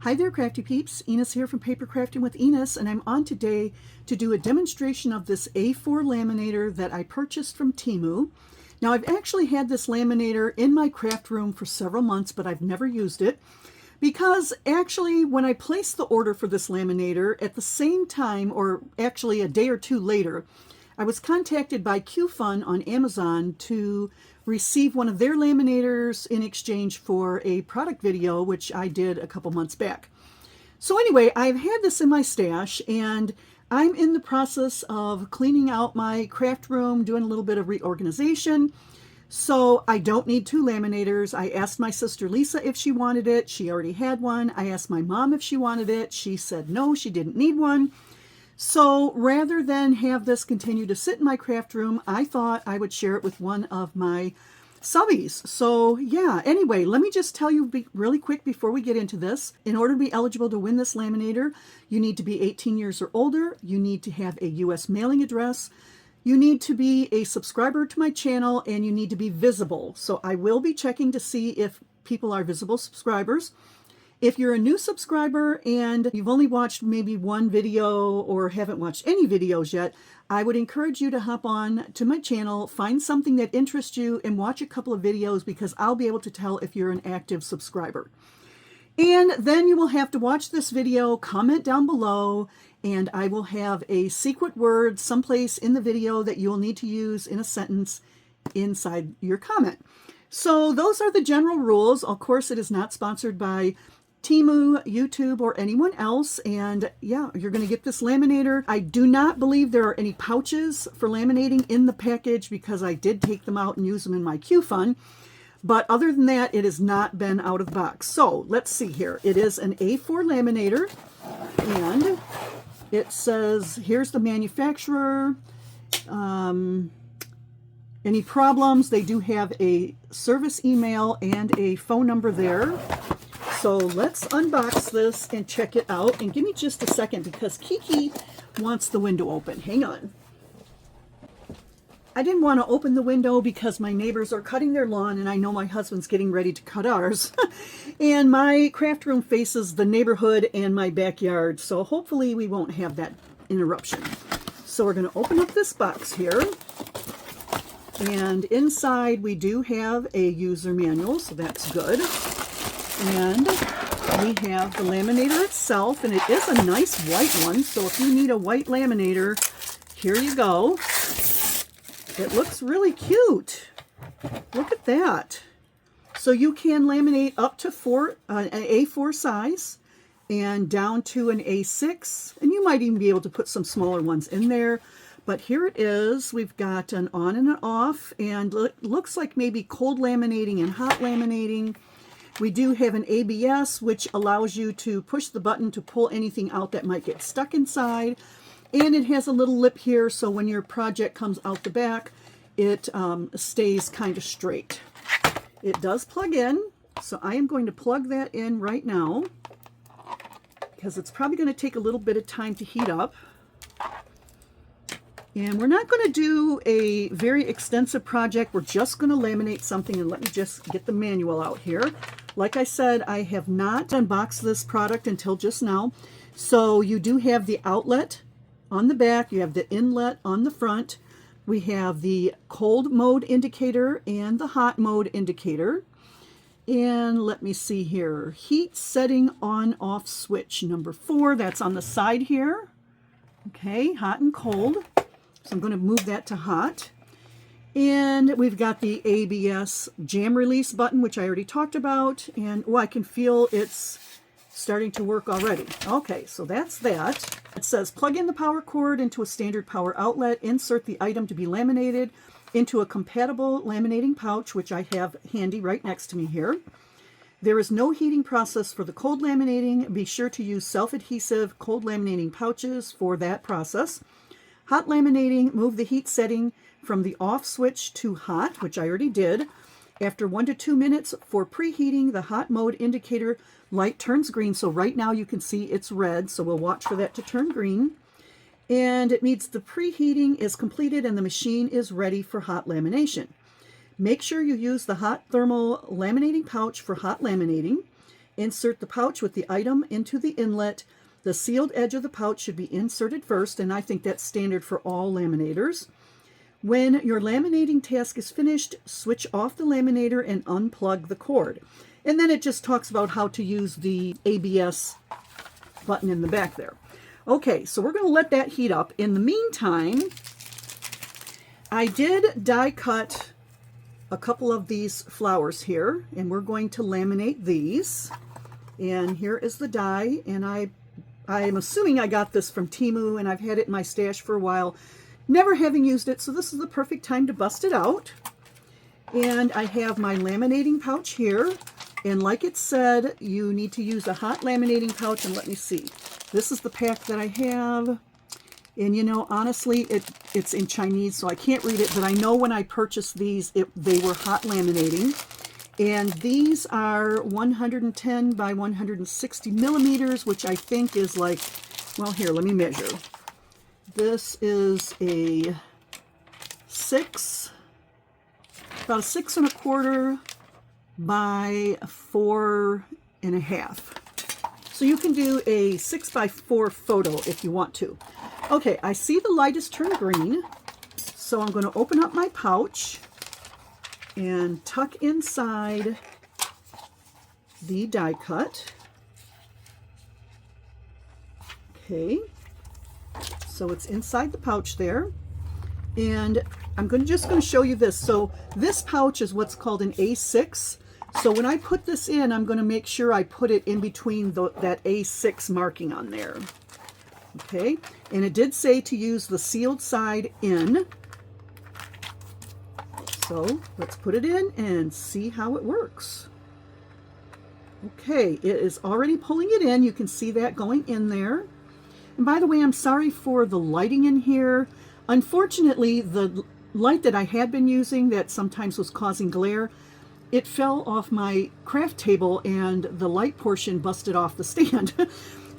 Hi there, Crafty Peeps. Enis here from Papercrafting with Enis, and I'm on today to do a demonstration of this A4 laminator that I purchased from Temu. Now, I've actually had this laminator in my craft room for several months, but I've never used it because actually when I placed the order for this laminator at the same time, or actually a day or two later, I was contacted by QFun on Amazon to receive one of their laminators in exchange for a product video, which I did a couple months back. So anyway, I've had this in my stash and I'm in the process of cleaning out my craft room, doing a little bit of reorganization. So I don't need two laminators. I asked my sister Lisa if she wanted it. She already had one. I asked my mom if she wanted it. She said no, she didn't need one. So rather than have this continue to sit in my craft room, I thought I would share it with one of my subbies. So yeah, anyway, let me just tell you really quick before we get into this. In order to be eligible to win this laminator, you need to be 18 years or older. You need to have a US mailing address. You need to be a subscriber to my channel, and you need to be visible. So I will be checking to see if people are visible subscribers. If you're a new subscriber and you've only watched maybe one video or haven't watched any videos yet, I would encourage you to hop on to my channel, find something that interests you, and watch a couple of videos because I'll be able to tell if you're an active subscriber. And then you will have to watch this video, comment down below, and I will have a secret word someplace in the video that you'll need to use in a sentence inside your comment. So those are the general rules. Of course, it is not sponsored by Temu, YouTube, or anyone else. And yeah, you're going to get this laminator. I do not believe there are any pouches for laminating in the package because I did take them out and use them in my QFun. But other than that, it has not been out of the box. So let's see here. It is an A4 laminator, and it says, here's the manufacturer. Any problems, they do have a service email and a phone number there. So let's unbox this and check it out. And give me just a second because Kiki wants the window open. Hang on. I didn't want to open the window because my neighbors are cutting their lawn and I know my husband's getting ready to cut ours. And my craft room faces the neighborhood and my backyard. So hopefully we won't have that interruption. So we're going to open up this box here. And inside we do have a user manual, so that's good. And we have the laminator itself, and it is a nice white one. So if you need a white laminator, here you go. It looks really cute. Look at that. So you can laminate up to an A4 size and down to an A6, and you might even be able to put some smaller ones in there. But here it is. We've got an on and an off, and it looks like maybe cold laminating and hot laminating. We do have an ABS, which allows you to push the button to pull anything out that might get stuck inside. And it has a little lip here, so when your project comes out the back, it stays kind of straight. It does plug in, so I am going to plug that in right now because it's probably going to take a little bit of time to heat up. And we're not going to do a very extensive project. We're just going to laminate something, and let me just get the manual out here. Like I said, I have not unboxed this product until just now. So you do have the outlet on the back. You have the inlet on the front. We have the cold mode indicator and the hot mode indicator. And let me see here. Heat setting on off switch number 4. That's on the side here. Okay, hot and cold. So I'm going to move that to hot. And we've got the ABS jam release button, which I already talked about. And oh, I can feel it's starting to work already. Okay, so that's that. It says plug in the power cord into a standard power outlet, insert the item to be laminated into a compatible laminating pouch, which I have handy right next to me here. There is no heating process for the cold laminating. Be sure to use self-adhesive cold laminating pouches for that process. Hot laminating, move the heat setting from the off switch to hot, which I already did. After 1 to 2 minutes for preheating, the hot mode indicator light turns green. So right now you can see it's red, so we'll watch for that to turn green. And it means the preheating is completed and the machine is ready for hot lamination. Make sure you use the hot thermal laminating pouch for hot laminating. Insert the pouch with the item into the inlet. The sealed edge of the pouch should be inserted first, and I think that's standard for all laminators. When your laminating task is finished, switch off the laminator and unplug the cord. And then it just talks about how to use the ABS button in the back there. Okay, so we're going to let that heat up. In the meantime, I did die cut a couple of these flowers here, and we're going to laminate these. And here is the die, and I'm assuming I got this from Temu, and I've had it in my stash for a while, never having used it, so this is the perfect time to bust it out. And I have my laminating pouch here, and like it said, you need to use a hot laminating pouch. And let me see, this is the pack that I have. And you know, honestly, it's in Chinese, so I can't read it, but I know when I purchased these, they were hot laminating. And these are 110 by 160 millimeters, which I think is like, well, here, let me measure. This is a about a 6 1/4 by 4 1/2. So you can do a 6 by 4 photo if you want to. Okay, I see the light is turned green, so I'm going to open up my pouch and tuck inside the die cut. Okay, so it's inside the pouch there, and I'm just going to show you this. So this pouch is what's called an A6. So when I put this in, I'm going to make sure I put it in between that A6 marking on there. Okay, and it did say to use the sealed side in. So let's put it in and see how it works. Okay, it is already pulling it in. You can see that going in there. And by the way, I'm sorry for the lighting in here. Unfortunately, the light that I had been using that sometimes was causing glare, it fell off my craft table and the light portion busted off the stand.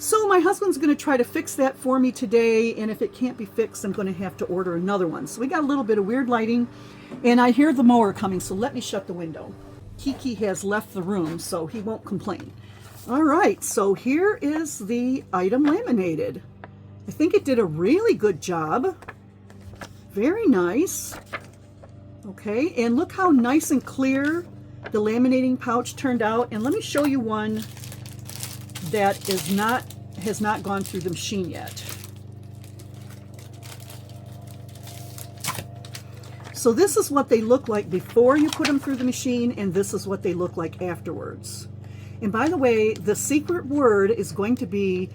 So my husband's going to try to fix that for me today, and if it can't be fixed, I'm going to have to order another one. So we got a little bit of weird lighting, and I hear the mower coming, so let me shut the window. Kiki has left the room, so he won't complain. All right, so here is the item laminated. I think it did a really good job. Very nice. Okay, and look how nice and clear the laminating pouch turned out. And let me show you one that has not gone through the machine yet. So this is what they look like before you put them through the machine, and this is what they look like afterwards. And by the way, the secret word is going to be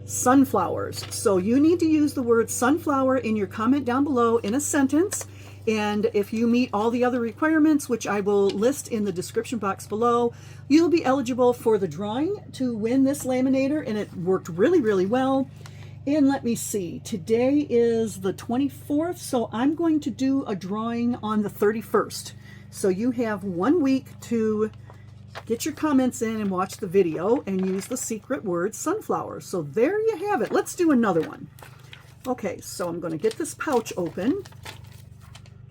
sunflowers. So you need to use the word sunflower in your comment down below in a sentence. And if you meet all the other requirements, which I will list in the description box below, you'll be eligible for the drawing to win this laminator, and it worked really, really well. And let me see, today is the 24th, so I'm going to do a drawing on the 31st. So you have 1 week to get your comments in and watch the video and use the secret word sunflower. So there you have it. Let's do another one. Okay, so I'm going to get this pouch open.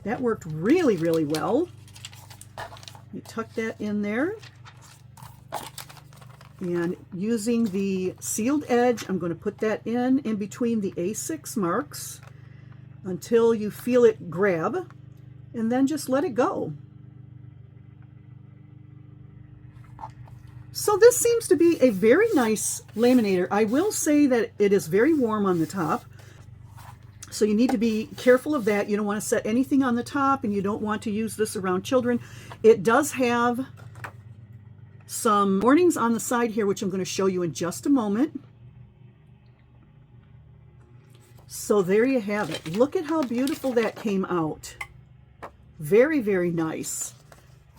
That worked really, really well. You tuck that in there. And using the sealed edge, I'm going to put that in between the A6 marks until you feel it grab, and then just let it go. So this seems to be a very nice laminator. I will say that it is very warm on the top. So you need to be careful of that. You don't want to set anything on the top, and you don't want to use this around children. It does have some warnings on the side here, which I'm going to show you in just a moment. So there you have it. Look at how beautiful that came out. Very, very nice.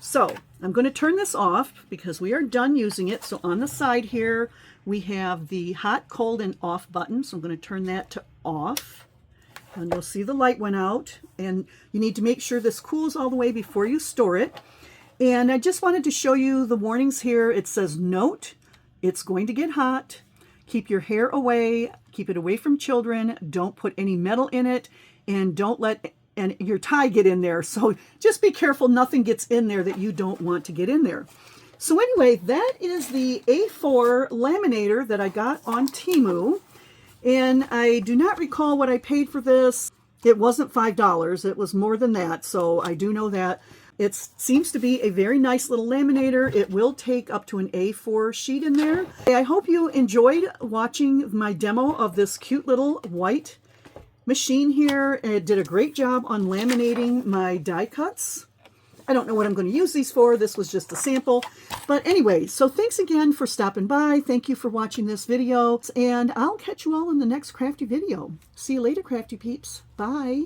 So I'm going to turn this off because we are done using it. So on the side here, we have the hot, cold, and off button. So I'm going to turn that to off. And you'll see the light went out, and you need to make sure this cools all the way before you store it. And I just wanted to show you the warnings here. It says, note, it's going to get hot. Keep your hair away. Keep it away from children. Don't put any metal in it, and don't let your tie get in there. So just be careful nothing gets in there that you don't want to get in there. So anyway, that is the A4 laminator that I got on Temu. And I do not recall what I paid for this. It wasn't $5. It was more than that. So I do know that. It seems to be a very nice little laminator. It will take up to an A4 sheet in there. I hope you enjoyed watching my demo of this cute little white machine here. It did a great job on laminating my die cuts. I don't know what I'm going to use these for. This was just a sample. But anyway, so thanks again for stopping by. Thank you for watching this video. And I'll catch you all in the next crafty video. See you later, crafty peeps. Bye.